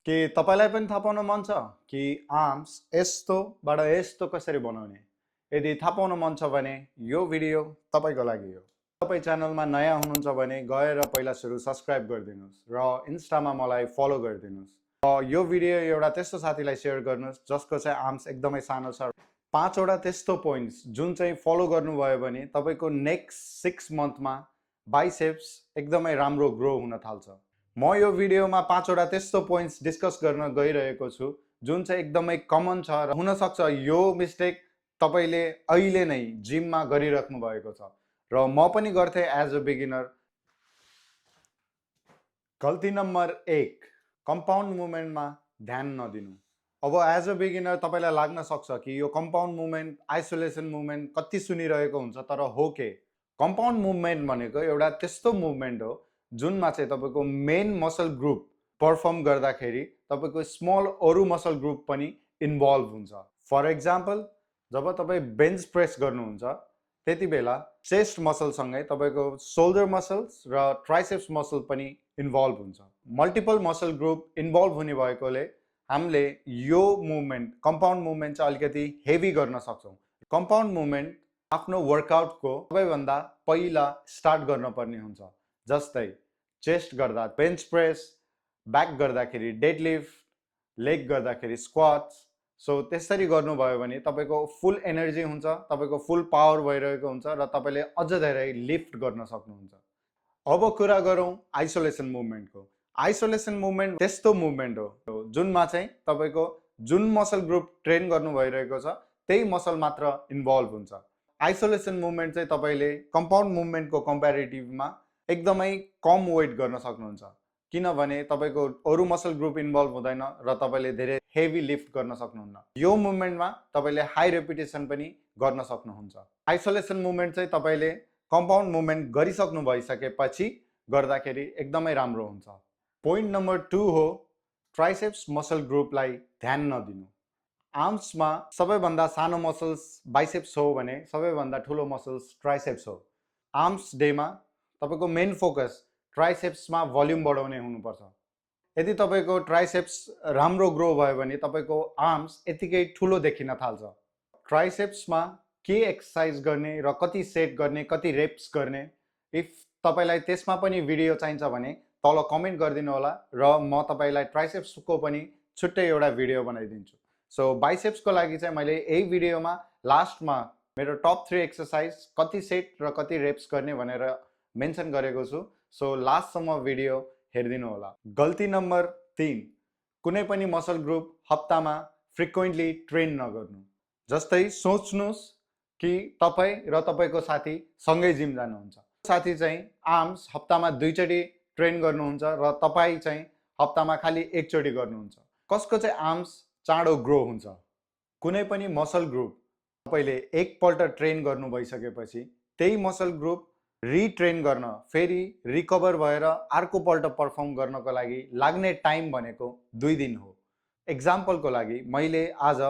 के तपाईलाई पनि थाहा पाउन मन छ कि आर्म्स यस्तोबाट यस्तो कसरी बनाउने? यदि थाहा पाउन मन छ भने यो भिडियो तपाईको लागि हो। तपाई च्यानलमा नयाँ हुनुहुन्छ भने गएर पहिला सुरु सब्स्क्राइब गरिदिनुस् र इन्स्टामा मलाई फलो गरिदिनुस्। र यो भिडियो एउटा त्यस्तो साथीलाई सेयर गर्नुस् जसको चाहिँ आर्म्स एकदमै सानो छ। 5 वटा त्यस्तो पोइन्ट्स जुन चाहिँ फलो गर्नुभयो भने तपाईको नेक्स्ट 6 मन्थमा बाइसेप्स एकदमै राम्रो ग्रो हुन थाल्छ। म यो भिडियोमा 5 वटा त्यस्तो पोइन्ट्स डिस्कस गर्न गइरहेको छु जुन चाहिँ एकदमै कमन छ र हुन सक्छ यो मिस्टेक तपाईले अहिले नै जिममा गरिराख्नु भएको छ र म पनि गर्थे एज अ बिगिनर। गल्ती नम्बर 1, कम्पाउन्ड मुभमेन्टमा ध्यान नदिनु। अब एज अ बिगिनर तपाईलाई लाग्न सक्छ कि यो कम्पाउन्ड मुभमेन्ट आइसोलेसन मुभमेन्ट कति सुनिरहेको हुन्छ, तर हो के? कम्पाउन्ड मुभमेन्ट भनेको एउटा त्यस्तो मुभमेन्ट हो जुनमा चाहिँ तपाईको मेन मसल ग्रुप परफर्म गर्दाखेरि तपाईको स्मल अरू मसल ग्रुप पनि इन्भल्भ हुन्छ। फर एक्जाम्पल, जब तपाई बेन्च प्रेस गर्नुहुन्छ त्यति बेला चेस्ट मसल सँगै तपाईको शोल्डर मसल्स र ट्राइसेप्स मसल पनि इन्भल्भ हुन्छ। मल्टिपल मसल ग्रुप इन्भल्भ हुने भएकोले हामीले यो मुभमेन्ट कम्पाउन्ड मुभमेन्ट चाहिँ अलिकति हेभी गर्न सक्छौँ। कम्पाउन्ड मुभमेन्ट आफ्नो वर्कआउटको सबैभन्दा पहिला स्टार्ट गर्नुपर्ने हुन्छ। जस्तै चेस्ट गर्दा बेन्च प्रेस, ब्याक गर्दाखेरि डेडलिफ्ट, लेग गर्दाखेरि स्क्वाट्स। सो त्यसरी गर्नुभयो भने तपाईको फुल एनर्जी हुन्छ, तपाईको फुल पावर भइरहेको हुन्छ र तपाईले अझ धेरै लिफ्ट गर्न सक्नुहुन्छ। अब कुरा गरौँ आइसोलेसन मुभमेन्टको। आइसोलेसन मुभमेन्ट त्यस्तो मुभमेन्ट हो जुनमा चाहिँ तपाईको जुन मसल ग्रुप ट्रेन गर्नु भइरहेको छ त्यही मसल मात्र इन्भल्भ हुन्छ। आइसोलेसन मुभमेन्ट चाहिँ तपाईले कम्पाउन्ड मुभमेन्टको कम्प्यारिटिभमा एकदमै कम वेट गर्न सक्नुहुन्छ, किनभने तपाईको अरू मसल ग्रुप इन्भल्भ हुँदैन र तपाईले धेरै हेभी लिफ्ट गर्न सक्नुहुन्न। यो मुभमेन्टमा तपाईले हाई रेपिटेसन पनि गर्न सक्नुहुन्छ। आइसोलेसन मुभमेन्ट चाहिँ तपाईले कम्पाउन्ड मुभमेन्ट गरिसक्नु भइसकेपछि गर्दाखेरि एकदमै राम्रो हुन्छ। पोइन्ट नम्बर 2 हो ट्राइसेप्स मसल ग्रुपलाई ध्यान नदिनु। आर्म्समा सबैभन्दा सानो मसल्स बाइसेप्स हो भने सबैभन्दा ठुलो मसल्स ट्राइसेप्स हो। आर्म्स डेमा तपाईको मेन फोकस ट्राइसेप्समा भोल्युम बढाउने हुनुपर्छ। यदि तपाईको ट्राइसेप्स राम्रो ग्रो भयो भने तपाईको आर्म्स यतिकै ठुलो देखिन थाल्छ। ट्राइसेप्समा के एक्सर्साइज गर्ने र कति सेट गर्ने, कति रेप्स गर्ने, इफ तपाईलाई त्यसमा पनि भिडियो चाहिन्छ भने तल कमेन्ट गरिदिनु होला र म तपाईलाई ट्राइसेप्सको पनि छुट्टै एउटा भिडियो बनाइदिन्छु। सो बाइसेप्सको लागि चाहिँ मैले यही भिडियोमा लास्टमा मेरो टप 3 एक्सर्साइज कति सेट र कति रेप्स गर्ने भनेर मेन्सन गरेको छु। सो लास्टसम्म भिडियो हेरिदिनु होला। गल्ती नम्बर 3, कुनै पनि मसल ग्रुप हप्तामा फ्रिक्वेन्टली ट्रेन नगर्नु। जस्तै सोच्नुस् कि तपाई र तपाईको साथी सँगै जिम जानुहुन्छ। साथी चाहिँ आर्म्स हप्तामा 2 चोटि ट्रेन गर्नुहुन्छ र तपाई चाहिँ हप्तामा खाली 1 चोटि गर्नुहुन्छ। कसको चाहिँ आर्म्स चाँडो ग्रो हुन्छ? कुनै पनि मसल ग्रुप तपाईले एकपल्ट ट्रेन गर्नु भइसकेपछि त्यही मसल ग्रुप रिट्रेन गर्न, फेरि रिकभर भएर अर्कोपल्ट परफर्म गर्नको लागि लाग्ने टाइम भनेको 2 दिन हो। एक्जाम्पलको लागि मैले आज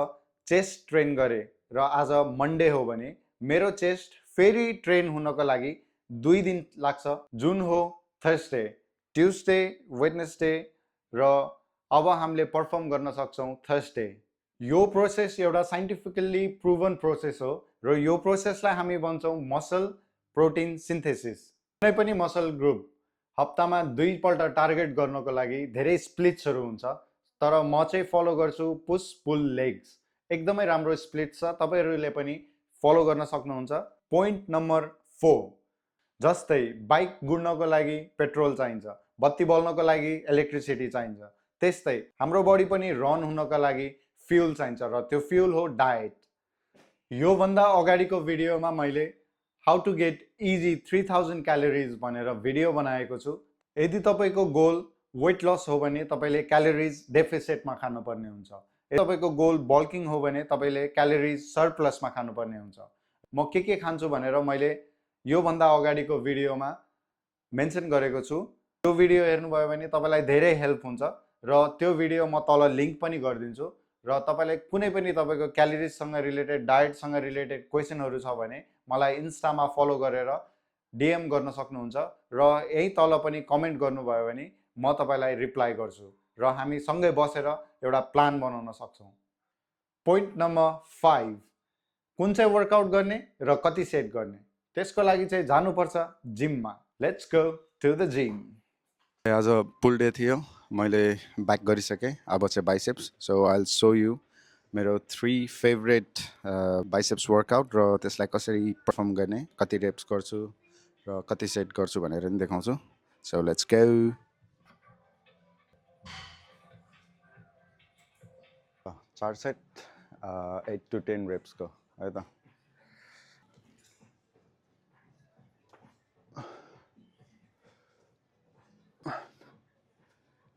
चेस्ट ट्रेन गरेँ र आज मन्डे हो भने मेरो चेस्ट फेरि ट्रेन हुनको लागि 2 दिन लाग्छ, जुन हो थर्सडे, ट्युसडे, वेडनेसडे र अब हामीले परफर्म गर्न सक्छौँ थर्सडे। यो प्रोसेस एउटा साइन्टिफिकली प्रुभन प्रोसेस हो र यो प्रोसेसलाई हामी भन्छौँ मसल प्रोटिन सिन्थेसिस। कुनै पनि मसल ग्रुप हप्तामा 2 पल्ट टार्गेट गर्नको लागि धेरै स्प्लिट्सहरू हुन्छ, तर म चाहिँ फलो गर्छु पुश पुल लेग्स। एकदमै राम्रो स्प्लिट छ, तपाईहरुले पनि फलो गर्न सक्नुहुन्छ। पोइन्ट नम्बर 4, जस्तै बाइक गुड्नको लागि पेट्रोल चाहिन्छ, बत्ती बल्नको लागि इलेक्ट्रिसिटी चाहिन्छ, त्यस्तै हाम्रो बडी पनि रन हुनको लागि फ्युल चाहिन्छ र त्यो फ्युल हो डायट। यो भन्दा अगाडिको भिडियोमा मैले how to get easy 3000 calories भनेर भिडियो बनाएको छु। यदि तपाईको गोल वेट लस हो भने तपाईले क्यालोरिज डेफिसिटमा खानुपर्ने हुन्छ। यदि तपाईको गोल बल्किङ हो भने तपाईले क्यालोरिज सरप्लसमा खानुपर्ने हुन्छ। म के खान्छु भनेर मैले यो भन्दा अगाडिको भिडियोमा मेन्सन गरेको छु। त्यो भिडियो हेर्नुभयो भने तपाईलाई धेरै हेल्प हुन्छ र त्यो भिडियो म तल लिंक पनि गरिदिन्छु र तपाईलाई कुनै पनि तपाईको क्यालोरिजसँग रिलेटेड, डायटसँग रिलेटेड क्वेशनहरू छ भने मलाई इन्स्टामा फलो गरेर डीएम गर्न सक्नुहुन्छ र यही तल पनि कमेन्ट गर्नुभयो भने म तपाईलाई रिप्लाई गर्छु। र हामी सँगै बसेर एउटा प्लान बनाउन सक्छौँ। पोइन्ट नम्बर 5, कुन चाहिँ वर्कआउट गर्ने र कति सेट गर्ने, त्यसको लागि चाहिँ जानुपर्छ जिममा। Let's go to the gym. आज पुल डे थियो, मैले ब्याक गरिसकेँ, अब चाहिँ biceps. So I will show you मेरो 3 फेभरेट बाइसेप्स वर्कआउट र त्यसलाई कसरी पर्फर्म गर्ने, कति रेप्स गर्छु र कति सेट गर्छु भनेर पनि देखाउँछु। So let's go. 4 set 8 to 10 रेप्सको है त।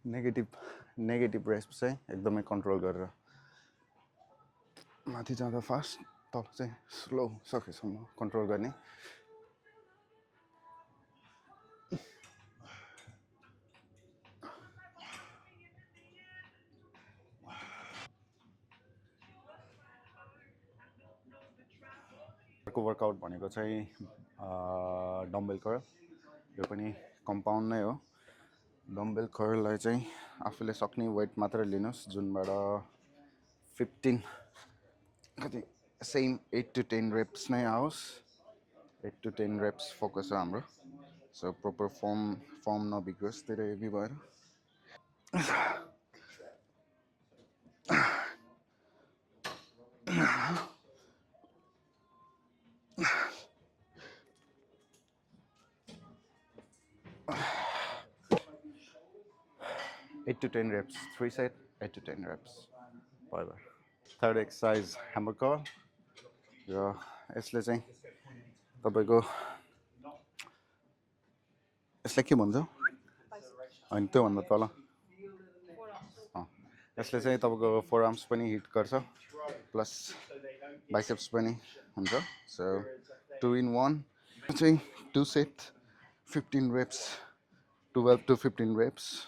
नेगेटिभ रेप्स चाहिँ एकदमै कन्ट्रोल गरेर, माथि जाँदा फास्ट, तल चाहिँ स्लो, सकेसम्म कन्ट्रोल गर्ने। अर्को वर्कआउट भनेको चाहिँ डम्बल कर्ल। यो पनि कम्पाउन्ड नै हो। डम्बल कर्ललाई चाहिँ आफूले सक्ने वेट मात्र लिनुहोस्, जुनबाट 15 कति सेम 8 to 10 रेप्स नै आओस्। 8 to 10 रेप्स फोकस हो हाम्रो। सो प्रपर फर्म नबिग्रोस् धेरै हेभी भएर। Eight to 10 reps, 3 set, 8 to 10 reps. Bye. Third exercise, hammer curl. र यसले चाहिँ तपाईको यसले के भन्छ अनि त्यो भन्दा तल यसले चाहिँ तपाईको फोर आर्म्स पनि हिट गर्छ, प्लस बाइसेप्स पनि हुन्छ। सो 2 in 1 चाहिँ 2 set 15 reps, 12 to 15 reps.